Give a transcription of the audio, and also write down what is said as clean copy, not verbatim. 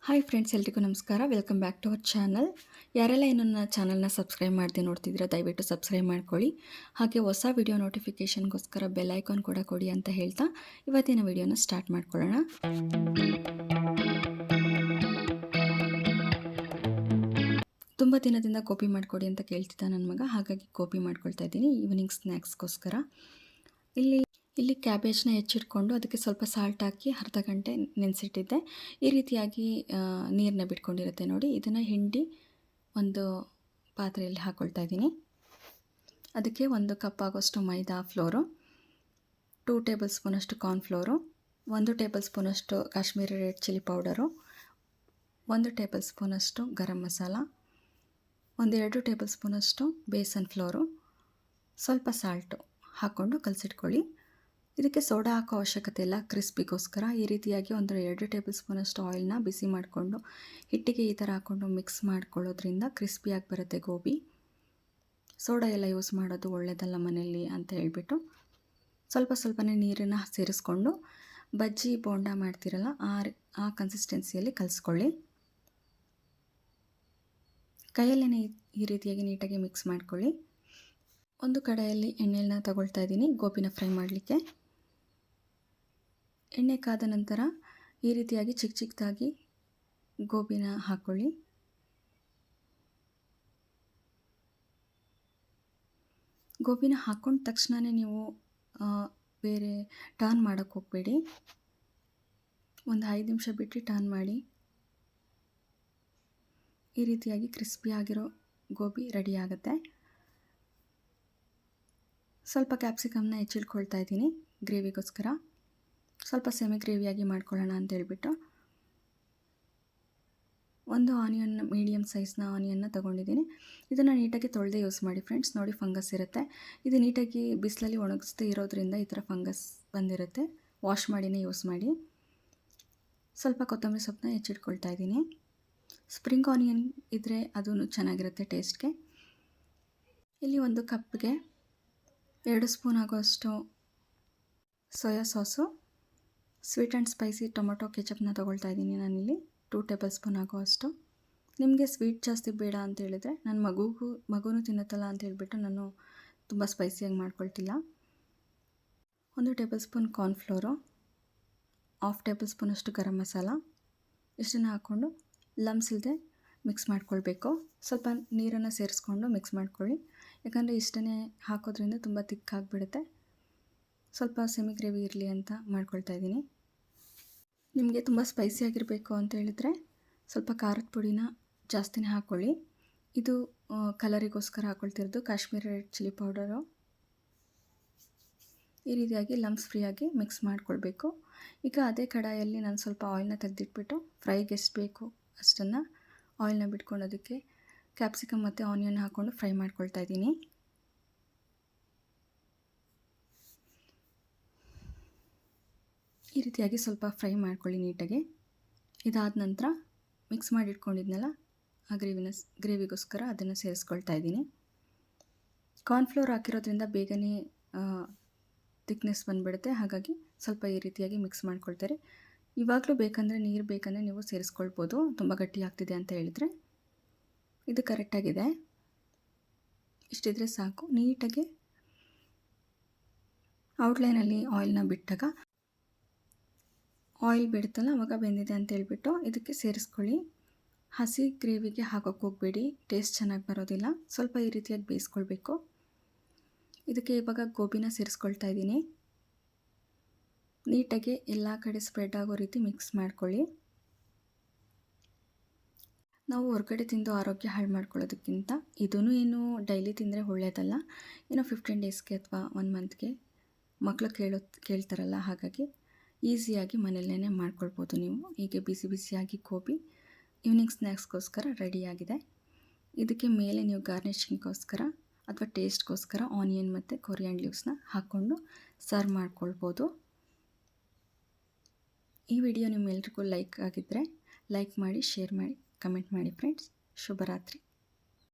Hi friends, ಎಲ್ರಿಗೂ ನಮಸ್ಕಾರ. Welcome back to our channel. ಯಾರೆಲ್ಲ ಇನ್ನೂ ನನ್ನ ಚಾನಲ್ನ ಸಬ್ಸ್ಕ್ರೈಬ್ ಮಾಡದೆ ನೋಡ್ತಿದ್ದೀರಾ, ದಯವಿಟ್ಟು ಸಬ್ಸ್ಕ್ರೈಬ್ ಮಾಡ್ಕೊಳ್ಳಿ. ಹಾಗೆ ಹೊಸ ವಿಡಿಯೋ ನೋಟಿಫಿಕೇಷನ್ಗೋಸ್ಕರ ಬೆಲ್ ಐಕಾನ್ ಕೂಡ ಕೊಡಿ ಅಂತ ಹೇಳ್ತಾ ಇವತ್ತಿನ ವಿಡಿಯೋನ ಸ್ಟಾರ್ಟ್ ಮಾಡ್ಕೊಳ್ಳೋಣ. ತುಂಬ ದಿನದಿಂದ ಗೋಬಿ ಮಾಡಿಕೊಡಿ ಅಂತ ಕೇಳ್ತಿದ್ದ ನನ್ನ ಮಗ, ಹಾಗಾಗಿ ಗೋಬಿ ಮಾಡ್ಕೊಳ್ತಾ ಇದ್ದೀನಿ ಈವ್ನಿಂಗ್ ಸ್ನ್ಯಾಕ್ಸ್ಗೋಸ್ಕರ. ಇಲ್ಲಿ ಕ್ಯಾಬೇಜ್ನ ಹೆಚ್ಚಿಟ್ಕೊಂಡು ಅದಕ್ಕೆ ಸ್ವಲ್ಪ ಸಾಲ್ಟ್ ಹಾಕಿ ಅರ್ಧ ಗಂಟೆ ನೆನೆಸಿಟ್ಟಿದ್ದೆ. ಈ ರೀತಿಯಾಗಿ ನೀರನ್ನ ಬಿಟ್ಕೊಂಡಿರುತ್ತೆ ನೋಡಿ. ಇದನ್ನು ಹಿಂಡಿ ಒಂದು ಪಾತ್ರೆಯಲ್ಲಿ ಹಾಕ್ಕೊಳ್ತಾ ಇದ್ದೀನಿ. ಅದಕ್ಕೆ 1 ಕಪ್ ಆಗೋಷ್ಟು ಮೈದಾ ಫ್ಲೋರು, 2 ಟೇಬಲ್ ಸ್ಪೂನಷ್ಟು ಕಾರ್ನ್ಫ್ಲೋರು, 1 ಟೇಬಲ್ ಸ್ಪೂನಷ್ಟು Kashmiri red chilli powder, 1 table ಸ್ಪೂನಷ್ಟು ಗರಂ ಮಸಾಲ, 1-2 ಟೇಬಲ್ ಸ್ಪೂನಷ್ಟು ಬೇಸನ್ ಫ್ಲೋರು, ಸ್ವಲ್ಪ ಸಾಲ್ಟು ಹಾಕ್ಕೊಂಡು ಕಲಸಿಟ್ಕೊಳ್ಳಿ. ಇದಕ್ಕೆ ಸೋಡಾ ಹಾಕೋ ಅವಶ್ಯಕತೆ ಇಲ್ಲ. ಕ್ರಿಸ್ಪಿಗೋಸ್ಕರ ಈ ರೀತಿಯಾಗಿ 1-2 ಟೇಬಲ್ ಸ್ಪೂನಷ್ಟು ಆಯಿಲ್ನ ಬಿಸಿ ಮಾಡಿಕೊಂಡು ಹಿಟ್ಟಿಗೆ ಈ ಥರ ಹಾಕ್ಕೊಂಡು ಮಿಕ್ಸ್ ಮಾಡ್ಕೊಳ್ಳೋದ್ರಿಂದ ಕ್ರಿಸ್ಪಿಯಾಗಿ ಬರುತ್ತೆ ಗೋಬಿ. ಸೋಡಾ ಎಲ್ಲ ಯೂಸ್ ಮಾಡೋದು ಒಳ್ಳೆಯದಲ್ಲ ಮನೆಯಲ್ಲಿ ಅಂತ ಹೇಳ್ಬಿಟ್ಟು ಸ್ವಲ್ಪನೇ ನೀರನ್ನು ಸೇರಿಸ್ಕೊಂಡು ಬಜ್ಜಿ ಬೋಂಡ ಮಾಡ್ತಿರಲ್ಲ ಆ ಕನ್ಸಿಸ್ಟೆನ್ಸಿಯಲ್ಲಿ ಕಲಿಸ್ಕೊಳ್ಳಿ. ಕೈಯಲ್ಲೇ ಈ ರೀತಿಯಾಗಿ ನೀಟಾಗಿ ಮಿಕ್ಸ್ ಮಾಡ್ಕೊಳ್ಳಿ. ಒಂದು ಕಡಾಯಲ್ಲಿ ಎಣ್ಣೆನ ತಗೊಳ್ತಾ ಇದ್ದೀನಿ ಗೋಬಿನ ಫ್ರೈ ಮಾಡಲಿಕ್ಕೆ. ಎಣ್ಣೆ ಕಾದ ನಂತರ ಈ ರೀತಿಯಾಗಿ ಚಿಕ್ಕದಾಗಿ ಗೋಬಿನ ಹಾಕ್ಕೊಳ್ಳಿ. ಗೋಬಿನ ಹಾಕ್ಕೊಂಡ ತಕ್ಷಣವೇ ನೀವು ಬೇರೆ ಟರ್ನ್ ಮಾಡೋಕ್ಕೆ ಹೋಗಬೇಡಿ. ಒಂದು 5 ನಿಮಿಷ ಬಿಟ್ಟು ಟರ್ನ್ ಮಾಡಿ. ಈ ರೀತಿಯಾಗಿ ಕ್ರಿಸ್ಪಿ ಆಗಿರೋ ಗೋಬಿ ರೆಡಿ ಆಗುತ್ತೆ. ಸ್ವಲ್ಪ ಕ್ಯಾಪ್ಸಿಕಮ್ನ ಹೆಚ್ಚಿಟ್ಕೊಳ್ತಾ ಇದ್ದೀನಿ ಗ್ರೇವಿಗೋಸ್ಕರ. ಸ್ವಲ್ಪ ಸೆಮಿ ಗ್ರೇವಿಯಾಗಿ ಮಾಡ್ಕೊಳ್ಳೋಣ ಅಂತ ಹೇಳ್ಬಿಟ್ಟು ಒಂದು ಆನಿಯನ್, ಮೀಡಿಯಮ್ ಸೈಜ್ನ ಆನಿಯನ್ನ ತೊಗೊಂಡಿದ್ದೀನಿ. ಇದನ್ನು ನೀಟಾಗಿ ತೊಳೆದೇ ಯೂಸ್ ಮಾಡಿ ಫ್ರೆಂಡ್ಸ್. ನೋಡಿ, ಫಂಗಸ್ ಇರುತ್ತೆ. ಇದು ನೀಟಾಗಿ ಬಿಸಿಲಲ್ಲಿ ಒಣಗಿಸ್ದೇ ಇರೋದ್ರಿಂದ ಈ ಥರ ಫಂಗಸ್ ಬಂದಿರುತ್ತೆ. ವಾಶ್ ಮಾಡಿನೇ ಯೂಸ್ ಮಾಡಿ. ಸ್ವಲ್ಪ ಕೊತ್ತಂಬರಿ ಸೊಪ್ಪನ್ನ ಹೆಚ್ಚಿಟ್ಕೊಳ್ತಾ ಇದ್ದೀನಿ. ಸ್ಪ್ರಿಂಗ್ ಆನಿಯನ್ ಇದ್ದರೆ ಅದೂ ಚೆನ್ನಾಗಿರುತ್ತೆ ಟೇಸ್ಟ್ಗೆ. ಇಲ್ಲಿ 1 ಕಪ್ಗೆ 2 ಸ್ಪೂನ್ ಆಗೋಷ್ಟು soya sauce, sweet and spicy tomato ಕೆಚಪ್ನ ತೊಗೊಳ್ತಾ ಇದ್ದೀನಿ ನಾನಿಲ್ಲಿ 2 ಟೇಬಲ್ ಸ್ಪೂನ್ ಆಗೋಷ್ಟು. ನಿಮಗೆ ಸ್ವೀಟ್ ಜಾಸ್ತಿ ಬೇಡ ಅಂತ ಹೇಳಿದರೆ, ನನ್ನ ಮಗುನೂ ತಿನ್ನುತ್ತಲ್ಲ ಅಂತ ಹೇಳ್ಬಿಟ್ಟು ನಾನು ತುಂಬ ಸ್ಪೈಸಿಯಾಗಿ ಮಾಡ್ಕೊಳ್ತಿಲ್ಲ. 1 ಟೇಬಲ್ ಸ್ಪೂನ್ ಕಾರ್ನ್ಫ್ಲೋರು, 1/2 ಟೇಬಲ್ ಸ್ಪೂನಷ್ಟು ಗರಂ ಮಸಾಲ, ಇಷ್ಟನ್ನು ಹಾಕ್ಕೊಂಡು ಲಮ್ಸ್ ಇಲ್ಲದೆ ಮಿಕ್ಸ್ ಮಾಡ್ಕೊಳ್ಬೇಕು. ಸ್ವಲ್ಪ ನೀರನ್ನು ಸೇರಿಸ್ಕೊಂಡು ಮಿಕ್ಸ್ ಮಾಡ್ಕೊಳ್ಳಿ. ಯಾಕಂದರೆ ಇಷ್ಟನ್ನೇ ಹಾಕೋದ್ರಿಂದ ತುಂಬ ತಿಕ್ಕಾಗಿಬಿಡುತ್ತೆ. ಸ್ವಲ್ಪ ಸೆಮಿ ಗ್ರೇವಿ ಇರಲಿ ಅಂತ ಮಾಡ್ಕೊಳ್ತಾ ಇದ್ದೀನಿ. ನಿಮಗೆ ತುಂಬ ಸ್ಪೈಸಿಯಾಗಿರಬೇಕು ಅಂತ ಹೇಳಿದ್ರೆ ಸ್ವಲ್ಪ ಖಾರದ ಪುಡಿನ ಜಾಸ್ತಿನೇ ಹಾಕ್ಕೊಳ್ಳಿ. ಇದು ಕಲರಿಗೋಸ್ಕರ ಹಾಕ್ಕೊಳ್ತಿರೋದು ಕಾಶ್ಮೀರಿ ರೆಡ್ ಚಿಲ್ಲಿ ಪೌಡರು. ಈ ರೀತಿಯಾಗಿ ಲಮ್ಸ್ ಫ್ರೀಯಾಗಿ ಮಿಕ್ಸ್ ಮಾಡ್ಕೊಳ್ಬೇಕು. ಈಗ ಅದೇ ಕಡಾಯಲ್ಲಿ ನಾನು ಸ್ವಲ್ಪ ಆಯಿಲ್ನ ತೆಗೆದಿಟ್ಬಿಟ್ಟು ಫ್ರೈಗೆ ಎಷ್ಟು ಬೇಕು ಅಷ್ಟನ್ನು ಆಯಿಲ್ನ ಬಿಟ್ಕೊಂಡು ಅದಕ್ಕೆ ಕ್ಯಾಪ್ಸಿಕಮ್ ಮತ್ತು ಆನಿಯನ್ ಹಾಕ್ಕೊಂಡು ಫ್ರೈ ಮಾಡ್ಕೊಳ್ತಾ ಇದ್ದೀನಿ. ಈ ರೀತಿಯಾಗಿ ಸ್ವಲ್ಪ ಫ್ರೈ ಮಾಡ್ಕೊಳ್ಳಿ ನೀಟಾಗಿ. ಇದಾದ ನಂತರ ಮಿಕ್ಸ್ ಮಾಡಿ ಇಟ್ಕೊಂಡಿದ್ನಲ್ಲ ಆ ಗ್ರೇವಿಗೋಸ್ಕರ ಅದನ್ನು ಸೇರಿಸ್ಕೊಳ್ತಾ ಇದ್ದೀನಿ. ಕಾರ್ನ್ಫ್ಲೋರ್ ಹಾಕಿರೋದ್ರಿಂದ ಬೇಗನೆ ಥಿಕ್ನೆಸ್ ಬಂದುಬಿಡುತ್ತೆ. ಹಾಗಾಗಿ ಸ್ವಲ್ಪ ಈ ರೀತಿಯಾಗಿ ಮಿಕ್ಸ್ ಮಾಡ್ಕೊಳ್ತಾರೆ. ಇವಾಗಲೂ ನೀರು ಬೇಕಂದರೆ ನೀವು ಸೇರಿಸ್ಕೊಳ್ಬೋದು, ತುಂಬ ಗಟ್ಟಿ ಆಗ್ತಿದೆ ಅಂತ ಹೇಳಿದರೆ. ಇದು ಕರೆಕ್ಟಾಗಿದೆ. ಇಷ್ಟಿದ್ರೆ ಸಾಕು. ನೀಟಾಗಿ ಔಟ್ಲೈನಲ್ಲಿ ಆಯಿಲ್ನ ಬಿಟ್ಟಾಗ ಆಯಿಲ್ ಬಿಡುತ್ತಲ್ಲ ಅವಾಗ ಬೆಂದಿದೆ ಅಂತ ಹೇಳ್ಬಿಟ್ಟು ಇದಕ್ಕೆ ಸೇರಿಸ್ಕೊಳ್ಳಿ. ಹಸಿ ಗ್ರೇವಿಗೆ ಹಾಕೋಕ್ಕೆ ಹೋಗಬೇಡಿ, ಟೇಸ್ಟ್ ಚೆನ್ನಾಗಿ ಬರೋದಿಲ್ಲ. ಸ್ವಲ್ಪ ಈ ರೀತಿಯಾಗಿ ಬೇಯಿಸ್ಕೊಳ್ಬೇಕು. ಇದಕ್ಕೆ ಇವಾಗ ಗೋಬಿನ ಸೇರಿಸ್ಕೊಳ್ತಾ ಇದ್ದೀನಿ. ನೀಟಾಗಿ ಎಲ್ಲ ಕಡೆ ಸ್ಪ್ರೆಡ್ ಆಗೋ ರೀತಿ ಮಿಕ್ಸ್ ಮಾಡ್ಕೊಳ್ಳಿ. ನಾವು ಹೊರಗಡೆ ತಿಂದು ಆರೋಗ್ಯ ಹಾಳು ಮಾಡ್ಕೊಳ್ಳೋದಕ್ಕಿಂತ ಇದೂ ಏನು ಡೈಲಿ ತಿಂದರೆ ಒಳ್ಳೆಯದಲ್ಲ. ಏನೋ 15 ಡೇಸ್ಗೆ ಅಥವಾ 1 ಮಂತ್ಗೆ ಮಕ್ಕಳು ಕೇಳ್ತಾರಲ್ಲ, ಹಾಗಾಗಿ ಈಸಿಯಾಗಿ ಮನೆಯಲ್ಲೇ ಮಾಡ್ಕೊಳ್ಬೋದು ನೀವು. ಹೀಗೆ ಬಿಸಿಯಾಗಿ ಗೋಬಿ ಈವ್ನಿಂಗ್ ಸ್ನ್ಯಾಕ್ಸ್ಗೋಸ್ಕರ ರೆಡಿಯಾಗಿದೆ. ಇದಕ್ಕೆ ಮೇಲೆ ನೀವು ಗಾರ್ನಿಷಿಂಗ್ಗೋಸ್ಕರ ಅಥವಾ ಟೇಸ್ಟ್ಗೋಸ್ಕರ ಆನಿಯನ್ ಮತ್ತು ಕೊರಿಯಾಂಡರ್ ಲೀವ್ಸ್ನ ಹಾಕ್ಕೊಂಡು ಸರ್ವ್ ಮಾಡ್ಕೊಳ್ಬೋದು. ಈ ವಿಡಿಯೋ ನಿಮ್ಮೆಲ್ರಿಗೂ ಲೈಕ್ ಆಗಿದ್ದರೆ ಲೈಕ್ ಮಾಡಿ, ಶೇರ್ ಮಾಡಿ, ಕಮೆಂಟ್ ಮಾಡಿ ಫ್ರೆಂಡ್ಸ್. ಶುಭರಾತ್ರಿ.